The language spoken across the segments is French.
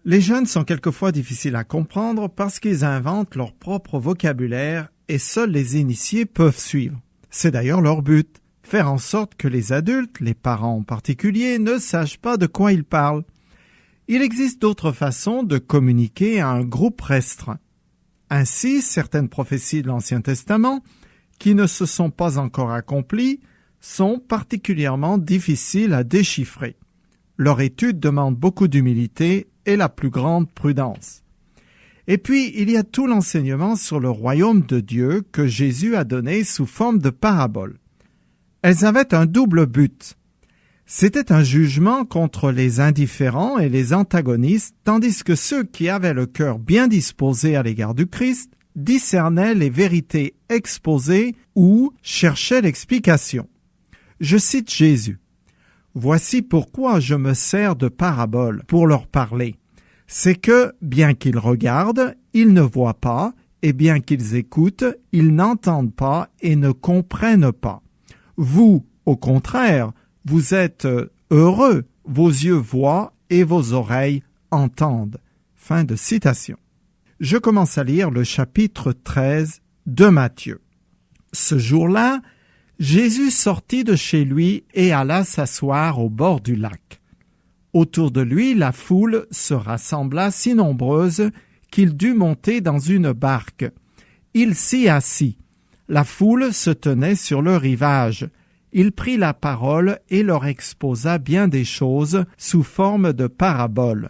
Les jeunes sont quelquefois difficiles à comprendre parce qu'ils inventent leur propre vocabulaire et seuls les initiés peuvent suivre. C'est d'ailleurs leur but, faire en sorte que les adultes, les parents en particulier, ne sachent pas de quoi ils parlent. Il existe d'autres façons de communiquer à un groupe restreint. Ainsi, certaines prophéties de l'Ancien Testament, qui ne se sont pas encore accomplies, sont particulièrement difficiles à déchiffrer. Leur étude demande beaucoup d'humilité et la plus grande prudence. Et puis, il y a tout l'enseignement sur le royaume de Dieu que Jésus a donné sous forme de paraboles. Elles avaient un double but. C'était un jugement contre les indifférents et les antagonistes, tandis que ceux qui avaient le cœur bien disposé à l'égard du Christ discernaient les vérités exposées ou cherchaient l'explication. Je cite Jésus. « Voici pourquoi je me sers de paraboles pour leur parler. C'est que, bien qu'ils regardent, ils ne voient pas, et bien qu'ils écoutent, ils n'entendent pas et ne comprennent pas. Vous, au contraire, vous êtes heureux, vos yeux voient et vos oreilles entendent. » Fin de citation. Je commence à lire le chapitre 13 de Matthieu. Ce jour-là, Jésus sortit de chez lui et alla s'asseoir au bord du lac. Autour de lui, la foule se rassembla si nombreuse qu'il dut monter dans une barque. Il s'y assit. La foule se tenait sur le rivage. Il prit la parole et leur exposa bien des choses sous forme de paraboles.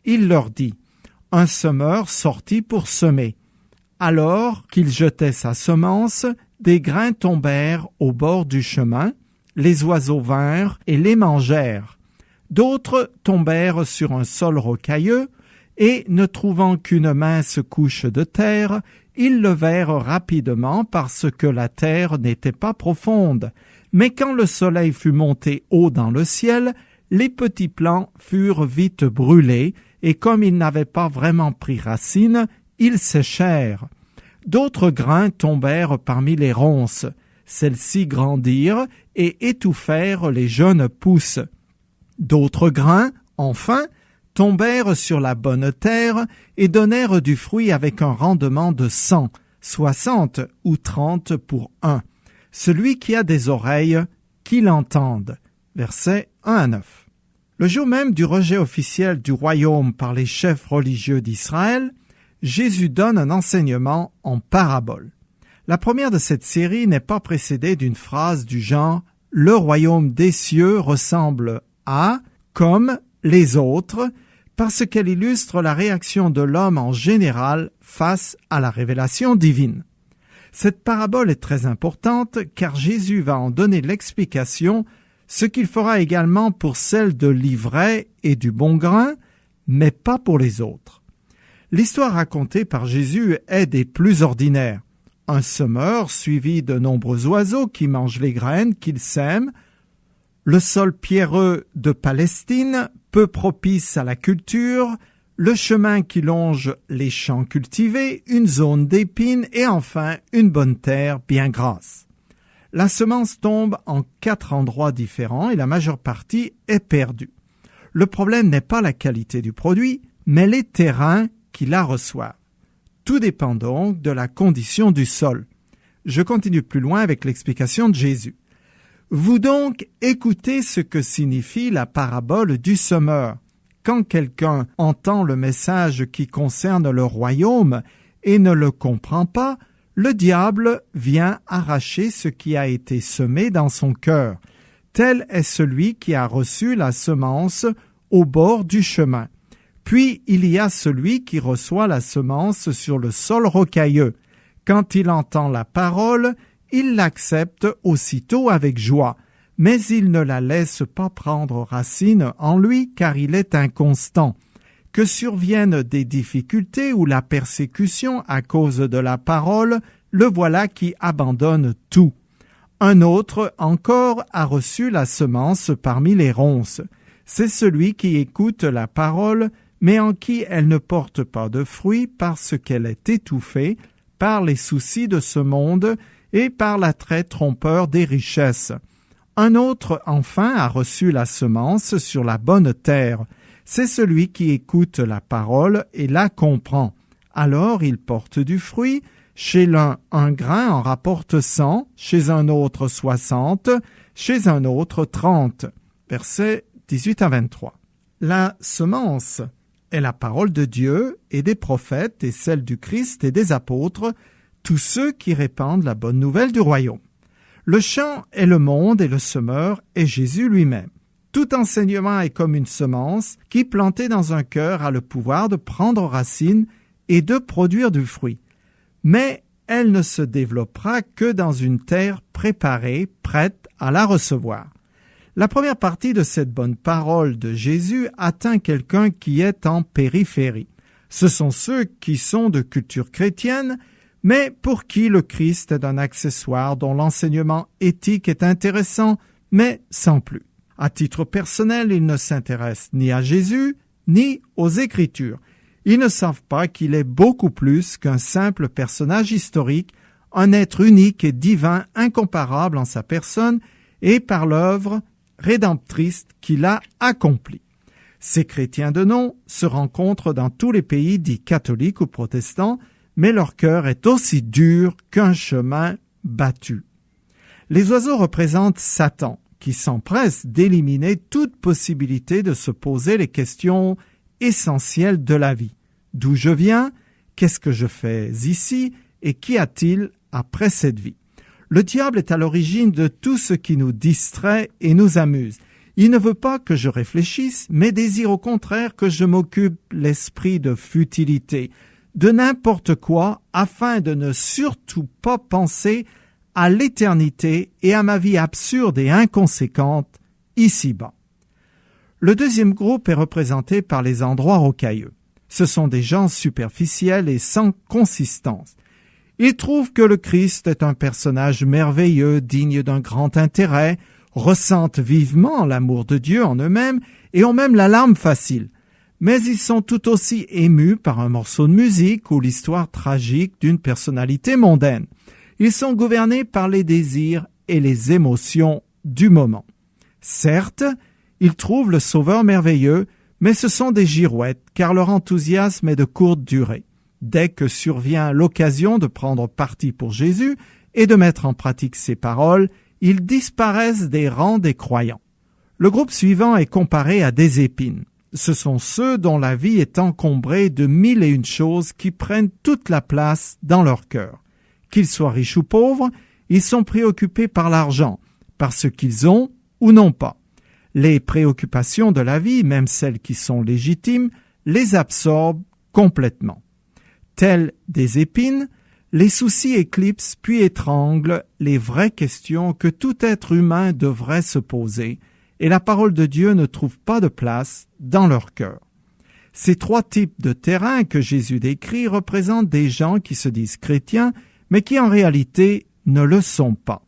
Il leur dit : « Un semeur sortit pour semer. Alors qu'il jetait sa semence, des grains tombèrent au bord du chemin, les oiseaux vinrent et les mangèrent. D'autres tombèrent sur un sol rocailleux, et, ne trouvant qu'une mince couche de terre, ils levèrent rapidement parce que la terre n'était pas profonde. Mais quand le soleil fut monté haut dans le ciel, les petits plants furent vite brûlés, et comme ils n'avaient pas vraiment pris racine, ils séchèrent. D'autres grains tombèrent parmi les ronces. Celles-ci grandirent et étouffèrent les jeunes pousses. D'autres grains, enfin, tombèrent sur la bonne terre et donnèrent du fruit avec un rendement de 100, 60 ou 30 pour un. Celui qui a des oreilles, qu'il entende. Versets 1 à 9. Le jour même du rejet officiel du royaume par les chefs religieux d'Israël, Jésus donne un enseignement en parabole. La première de cette série n'est pas précédée d'une phrase du genre « Le royaume des cieux ressemble à, comme les autres », parce qu'elle illustre la réaction de l'homme en général face à la révélation divine. Cette parabole est très importante car Jésus va en donner l'explication, ce qu'il fera également pour celle de l'ivraie et du bon grain, mais pas pour les autres. L'histoire racontée par Jésus est des plus ordinaires. Un semeur suivi de nombreux oiseaux qui mangent les graines qu'il sème, le sol pierreux de Palestine, peu propice à la culture, le chemin qui longe les champs cultivés, une zone d'épines et enfin une bonne terre bien grasse. La semence tombe en 4 endroits différents et la majeure partie est perdue. Le problème n'est pas la qualité du produit, mais les terrains qui la reçoivent. Tout dépend donc de la condition du sol. Je continue plus loin avec l'explication de Jésus. Vous donc écoutez ce que signifie la parabole du semeur. Quand quelqu'un entend le message qui concerne le royaume et ne le comprend pas, le diable vient arracher ce qui a été semé dans son cœur. Tel est celui qui a reçu la semence au bord du chemin. Puis il y a celui qui reçoit la semence sur le sol rocailleux. Quand il entend la parole, il l'accepte aussitôt avec joie, mais il ne la laisse pas prendre racine en lui car il est inconstant. Que surviennent des difficultés ou la persécution à cause de la parole, le voilà qui abandonne tout. Un autre encore a reçu la semence parmi les ronces. C'est celui qui écoute la parole, mais en qui elle ne porte pas de fruit parce qu'elle est étouffée par les soucis de ce monde et par l'attrait trompeur des richesses. Un autre, enfin, a reçu la semence sur la bonne terre. c'est celui qui écoute la parole et la comprend. Alors il porte du fruit. Chez l'un, un grain en rapporte 100, chez un autre 60, chez un autre 30. Versets 18 à 23. La semence est la parole de Dieu et des prophètes et celle du Christ et des apôtres, tous ceux qui répandent la bonne nouvelle du royaume. Le champ est le monde et le semeur est Jésus lui-même. Tout enseignement est comme une semence qui, plantée dans un cœur, a le pouvoir de prendre racine et de produire du fruit. Mais elle ne se développera que dans une terre préparée, prête à la recevoir. La première partie de cette bonne parole de Jésus atteint quelqu'un qui est en périphérie. Ce sont ceux qui sont de culture chrétienne, mais pour qui le Christ est un accessoire dont l'enseignement éthique est intéressant, mais sans plus. À titre personnel, ils ne s'intéressent ni à Jésus, ni aux Écritures. Ils ne savent pas qu'il est beaucoup plus qu'un simple personnage historique, un être unique et divin, incomparable en sa personne et par l'œuvre rédemptrice qu'il a accomplie. Ces chrétiens de nom se rencontrent dans tous les pays dits catholiques ou protestants, mais leur cœur est aussi dur qu'un chemin battu. Les oiseaux représentent Satan, qui s'empresse d'éliminer toute possibilité de se poser les questions essentielles de la vie. D'où je viens? Qu'est-ce que je fais ici? Et qu'y a-t-il après cette vie? Le diable est à l'origine de tout ce qui nous distrait et nous amuse. Il ne veut pas que je réfléchisse, mais désire au contraire que je m'occupe l'esprit de futilité, de n'importe quoi, afin de ne surtout pas penser à l'éternité et à ma vie absurde et inconséquente ici-bas. Le deuxième groupe est représenté par les endroits rocailleux. Ce sont des gens superficiels et sans consistance. Ils trouvent que le Christ est un personnage merveilleux, digne d'un grand intérêt, ressentent vivement l'amour de Dieu en eux-mêmes et ont même la larme facile. Mais ils sont tout aussi émus par un morceau de musique ou l'histoire tragique d'une personnalité mondaine. Ils sont gouvernés par les désirs et les émotions du moment. Certes, ils trouvent le Sauveur merveilleux, mais ce sont des girouettes, car leur enthousiasme est de courte durée. Dès que survient l'occasion de prendre parti pour Jésus et de mettre en pratique ses paroles, ils disparaissent des rangs des croyants. Le groupe suivant est comparé à des épines. Ce sont ceux dont la vie est encombrée de 1001 choses qui prennent toute la place dans leur cœur. Qu'ils soient riches ou pauvres, ils sont préoccupés par l'argent, par ce qu'ils ont ou n'ont pas. Les préoccupations de la vie, même celles qui sont légitimes, les absorbent complètement. Tels des épines, les soucis éclipsent puis étranglent les vraies questions que tout être humain devrait se poser, et la parole de Dieu ne trouve pas de place dans leur cœur. Ces trois types de terrains que Jésus décrit représentent des gens qui se disent chrétiens, mais qui en réalité ne le sont pas.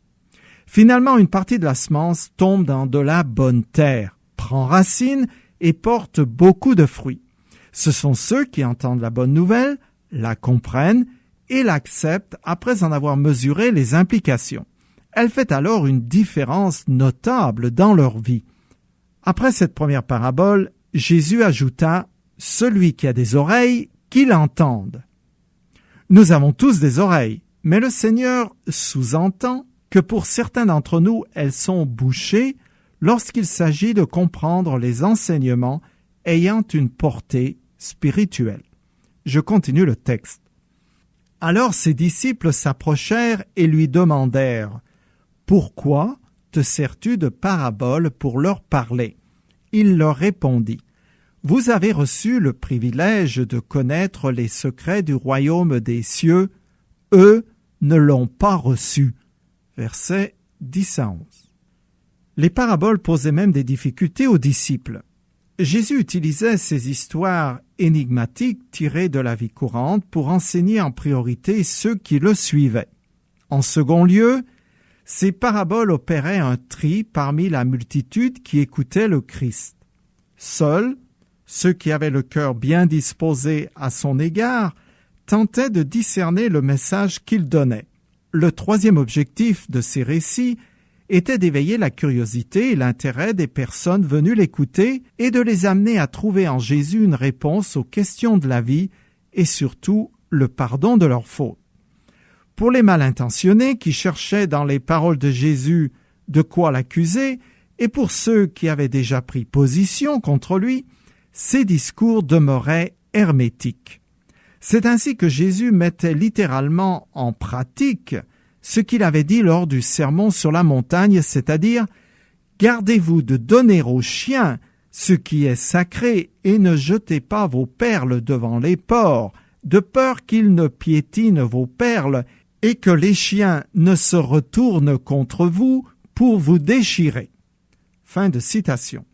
Finalement, une partie de la semence tombe dans de la bonne terre, prend racine et porte beaucoup de fruits. Ce sont ceux qui entendent la bonne nouvelle, la comprennent et l'acceptent après en avoir mesuré les implications. Elle fait alors une différence notable dans leur vie. Après cette première parabole, Jésus ajouta « Celui qui a des oreilles, qu'il entende ». Nous avons tous des oreilles, mais le Seigneur sous-entend que pour certains d'entre nous, elles sont bouchées lorsqu'il s'agit de comprendre les enseignements ayant une portée spirituelle. Je continue le texte. Alors ses disciples s'approchèrent et lui demandèrent « Pourquoi te sers-tu de paraboles pour leur parler ?» Il leur répondit « Vous avez reçu le privilège de connaître les secrets du royaume des cieux, eux ne l'ont pas reçu. » Versets 10 à 11. Les paraboles posaient même des difficultés aux disciples. Jésus utilisait ces histoires énigmatiques tirées de la vie courante pour enseigner en priorité ceux qui le suivaient. En second lieu, ces paraboles opéraient un tri parmi la multitude qui écoutait le Christ. Seuls, ceux qui avaient le cœur bien disposé à son égard, tentaient de discerner le message qu'il donnait. Le troisième objectif de ces récits était d'éveiller la curiosité et l'intérêt des personnes venues l'écouter et de les amener à trouver en Jésus une réponse aux questions de la vie et surtout le pardon de leurs fautes. Pour les mal intentionnés qui cherchaient dans les paroles de Jésus de quoi l'accuser, et pour ceux qui avaient déjà pris position contre lui, ses discours demeuraient hermétiques. C'est ainsi que Jésus mettait littéralement en pratique ce qu'il avait dit lors du sermon sur la montagne, c'est-à-dire « Gardez-vous de donner aux chiens ce qui est sacré et ne jetez pas vos perles devant les porcs, de peur qu'ils ne piétinent vos perles et que les chiens ne se retournent contre vous pour vous déchirer. » Fin de citation.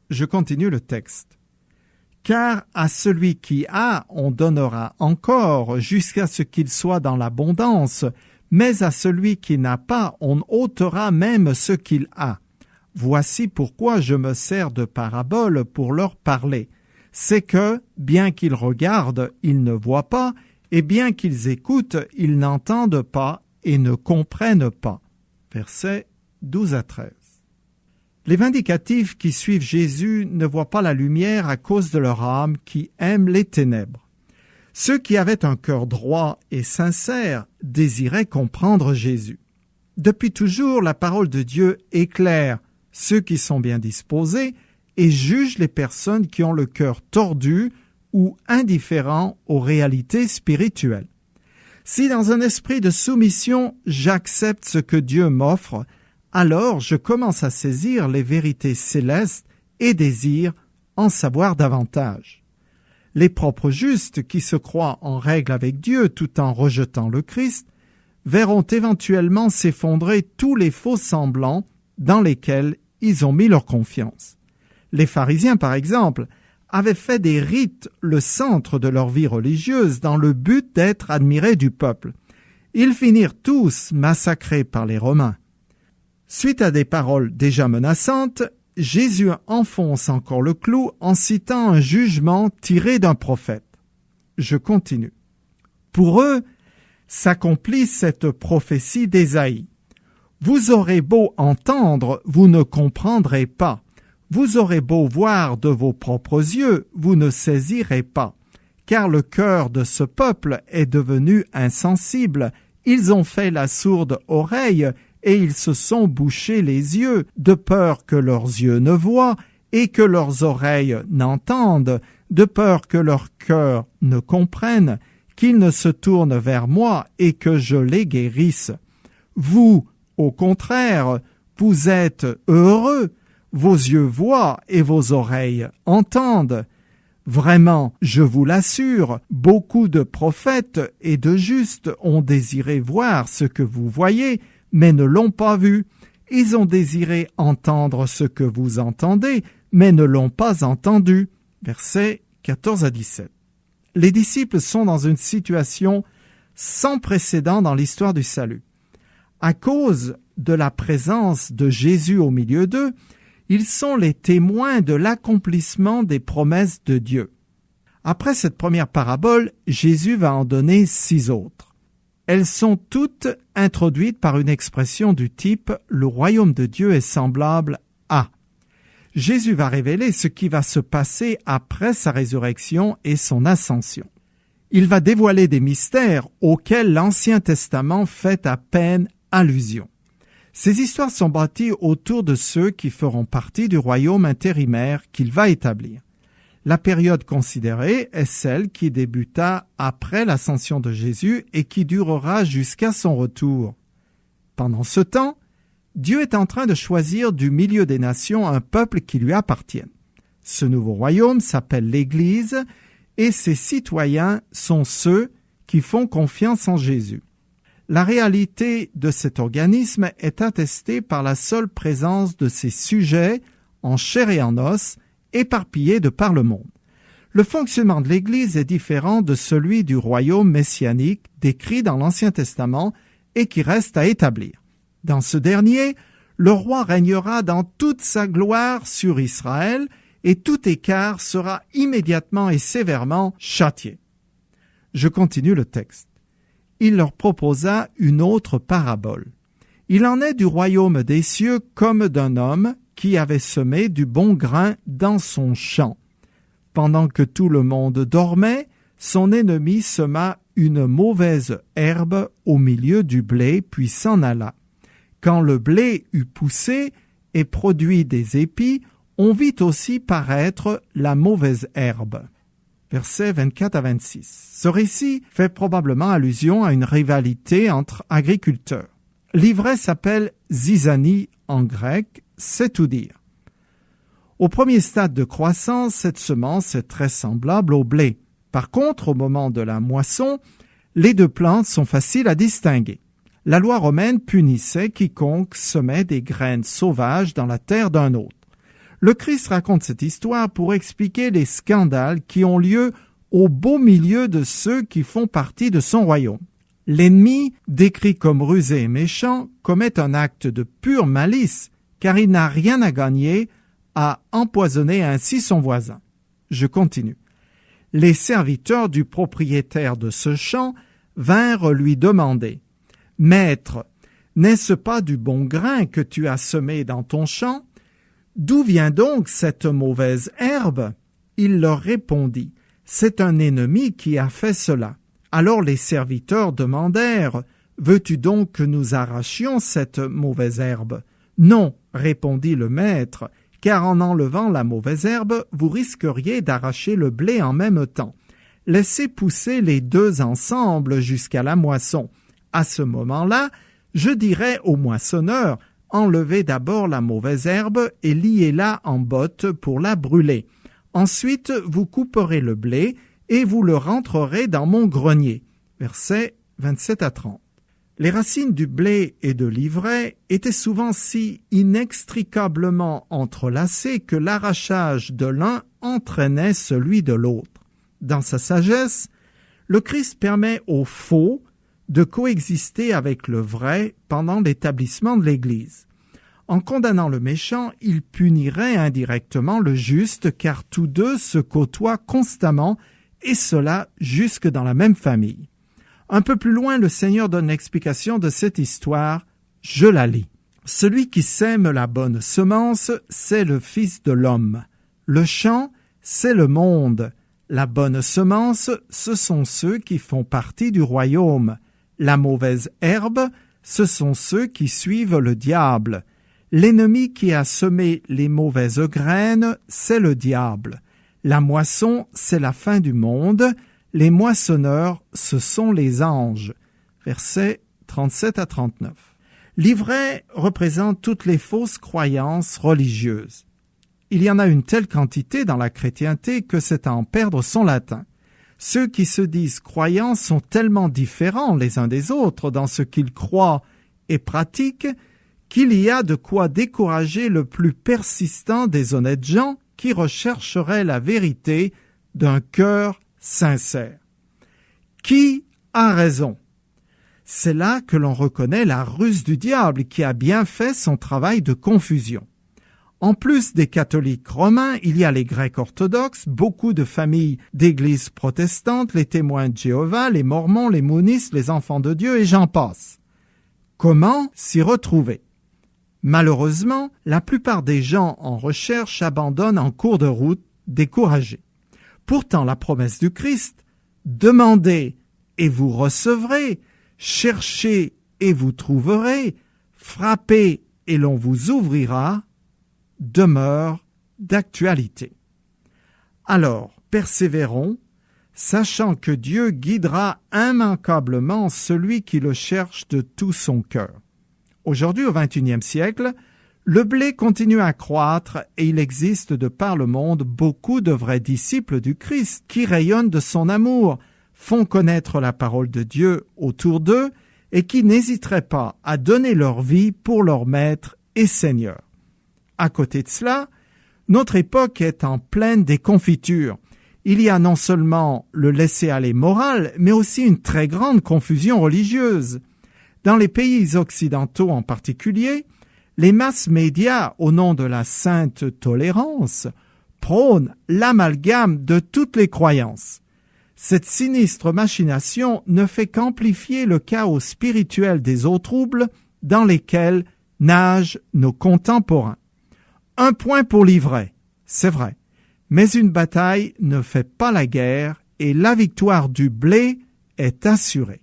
Je continue le texte. « Car à celui qui a, on donnera encore jusqu'à ce qu'il soit dans l'abondance, mais à celui qui n'a pas, on ôtera même ce qu'il a. Voici pourquoi je me sers de paraboles pour leur parler. C'est que, bien qu'ils regardent, ils ne voient pas, et bien qu'ils écoutent, ils n'entendent pas et ne comprennent pas. » Versets 12 à 13. Les vindicatifs qui suivent Jésus ne voient pas la lumière à cause de leur âme qui aime les ténèbres. Ceux qui avaient un cœur droit et sincère désiraient comprendre Jésus. Depuis toujours, la parole de Dieu éclaire ceux qui sont bien disposés et juge les personnes qui ont le cœur tordu ou indifférent aux réalités spirituelles. Si dans un esprit de soumission, j'accepte ce que Dieu m'offre, alors je commence à saisir les vérités célestes et désire en savoir davantage. Les propres justes qui se croient en règle avec Dieu tout en rejetant le Christ verront éventuellement s'effondrer tous les faux semblants dans lesquels ils ont mis leur confiance. Les pharisiens, par exemple, avaient fait des rites le centre de leur vie religieuse dans le but d'être admirés du peuple. Ils finirent tous massacrés par les Romains. Suite à des paroles déjà menaçantes, Jésus enfonce encore le clou en citant un jugement tiré d'un prophète. Je continue. Pour eux, s'accomplit cette prophétie d'Ésaïe. Vous aurez beau entendre, vous ne comprendrez pas. Vous aurez beau voir de vos propres yeux, vous ne saisirez pas. Car le cœur de ce peuple est devenu insensible. Ils ont fait la sourde oreille et ils se sont bouchés les yeux, de peur que leurs yeux ne voient et que leurs oreilles n'entendent, de peur que leur cœur ne comprenne, qu'ils ne se tournent vers moi et que je les guérisse. Vous, au contraire, vous êtes heureux, vos yeux voient et vos oreilles entendent. Vraiment, je vous l'assure, beaucoup de prophètes et de justes ont désiré voir ce que vous voyez, mais ne l'ont pas vu. Ils ont désiré entendre ce que vous entendez, mais ne l'ont pas entendu. Versets 14 à 17. Les disciples sont dans une situation sans précédent dans l'histoire du salut. À cause de la présence de Jésus au milieu d'eux, ils sont les témoins de l'accomplissement des promesses de Dieu. Après cette première parabole, Jésus va en donner 6 autres. Elles sont toutes introduites par une expression du type « le royaume de Dieu est semblable à ». Jésus va révéler ce qui va se passer après sa résurrection et son ascension. Il va dévoiler des mystères auxquels l'Ancien Testament fait à peine allusion. Ces histoires sont bâties autour de ceux qui feront partie du royaume intérimaire qu'il va établir. La période considérée est celle qui débuta après l'ascension de Jésus et qui durera jusqu'à son retour. Pendant ce temps, Dieu est en train de choisir du milieu des nations un peuple qui lui appartienne. Ce nouveau royaume s'appelle l'Église et ses citoyens sont ceux qui font confiance en Jésus. La réalité de cet organisme est attestée par la seule présence de ses sujets en chair et en os, éparpillés de par le monde. Le fonctionnement de l'Église est différent de celui du royaume messianique décrit dans l'Ancien Testament et qui reste à établir. Dans ce dernier, le roi régnera dans toute sa gloire sur Israël et tout écart sera immédiatement et sévèrement châtié. Je continue le texte. Il leur proposa une autre parabole. Il en est du royaume des cieux comme d'un homme qui avait semé du bon grain dans son champ. Pendant que tout le monde dormait, son ennemi sema une mauvaise herbe au milieu du blé, puis s'en alla. Quand le blé eut poussé et produit des épis, on vit aussi paraître la mauvaise herbe. Versets 24 à 26. Ce récit fait probablement allusion à une rivalité entre agriculteurs. L'ivraie s'appelle zizanie en grec, c'est tout dire. Au premier stade de croissance, cette semence est très semblable au blé. Par contre, au moment de la moisson, les deux plantes sont faciles à distinguer. La loi romaine punissait quiconque semait des graines sauvages dans la terre d'un autre. Le Christ raconte cette histoire pour expliquer les scandales qui ont lieu au beau milieu de ceux qui font partie de son royaume. L'ennemi, décrit comme rusé et méchant, commet un acte de pure malice, car il n'a rien à gagner à empoisonner ainsi son voisin. Je continue. Les serviteurs du propriétaire de ce champ vinrent lui demander « Maître, n'est-ce pas du bon grain que tu as semé dans ton champ? D'où vient donc cette mauvaise herbe ?» Il leur répondit « C'est un ennemi qui a fait cela. » Alors les serviteurs demandèrent « Veux-tu donc que nous arrachions cette mauvaise herbe ?» « Non, répondit le maître, car en enlevant la mauvaise herbe, vous risqueriez d'arracher le blé en même temps. Laissez pousser les deux ensemble jusqu'à la moisson. À ce moment-là, je dirai au moissonneur, enlevez d'abord la mauvaise herbe et liez-la en botte pour la brûler. Ensuite, vous couperez le blé et vous le rentrerez dans mon grenier. Versets 27 à 30. Les racines du blé et de l'ivraie étaient souvent si inextricablement entrelacées que l'arrachage de l'un entraînait celui de l'autre. Dans sa sagesse, le Christ permet au faux de coexister avec le vrai pendant l'établissement de l'Église. En condamnant le méchant, il punirait indirectement le juste, car tous deux se côtoient constamment, et cela jusque dans la même famille. Un peu plus loin, le Seigneur donne l'explication de cette histoire. Je la lis. Celui qui sème la bonne semence, c'est le Fils de l'homme. Le champ, c'est le monde. La bonne semence, ce sont ceux qui font partie du royaume. La mauvaise herbe, ce sont ceux qui suivent le diable. L'ennemi qui a semé les mauvaises graines, c'est le diable. La moisson, c'est la fin du monde. Les moissonneurs, ce sont les anges. Versets 37 à 39. L'ivraie représente toutes les fausses croyances religieuses. Il y en a une telle quantité dans la chrétienté que c'est à en perdre son latin. Ceux qui se disent croyants sont tellement différents les uns des autres dans ce qu'ils croient et pratiquent qu'il y a de quoi décourager le plus persistant des honnêtes gens qui rechercheraient la vérité d'un cœur sincère. Qui a raison? C'est là que l'on reconnaît la ruse du diable qui a bien fait son travail de confusion. En plus des catholiques romains, il y a les grecs orthodoxes, beaucoup de familles d'églises protestantes, les témoins de Jéhovah, les mormons, les moonistes, les enfants de Dieu et j'en passe. Comment s'y retrouver? Malheureusement, la plupart des gens en recherche abandonnent en cours de route, découragés. Pourtant, la promesse du Christ, « Demandez et vous recevrez, cherchez et vous trouverez, frappez et l'on vous ouvrira », demeure d'actualité. Alors, persévérons, sachant que Dieu guidera immanquablement celui qui le cherche de tout son cœur. Aujourd'hui, au XXIe siècle, le blé continue à croître et il existe de par le monde beaucoup de vrais disciples du Christ qui rayonnent de son amour, font connaître la parole de Dieu autour d'eux et qui n'hésiteraient pas à donner leur vie pour leur Maître et Seigneur. À côté de cela, notre époque est en pleine déconfiture. Il y a non seulement le laisser-aller moral, mais aussi une très grande confusion religieuse. Dans les pays occidentaux en particulier, les masses médias, au nom de la sainte tolérance, prônent l'amalgame de toutes les croyances. Cette sinistre machination ne fait qu'amplifier le chaos spirituel des eaux troubles dans lesquelles nagent nos contemporains. Un point pour l'ivraie, c'est vrai, mais une bataille ne fait pas la guerre et la victoire du blé est assurée.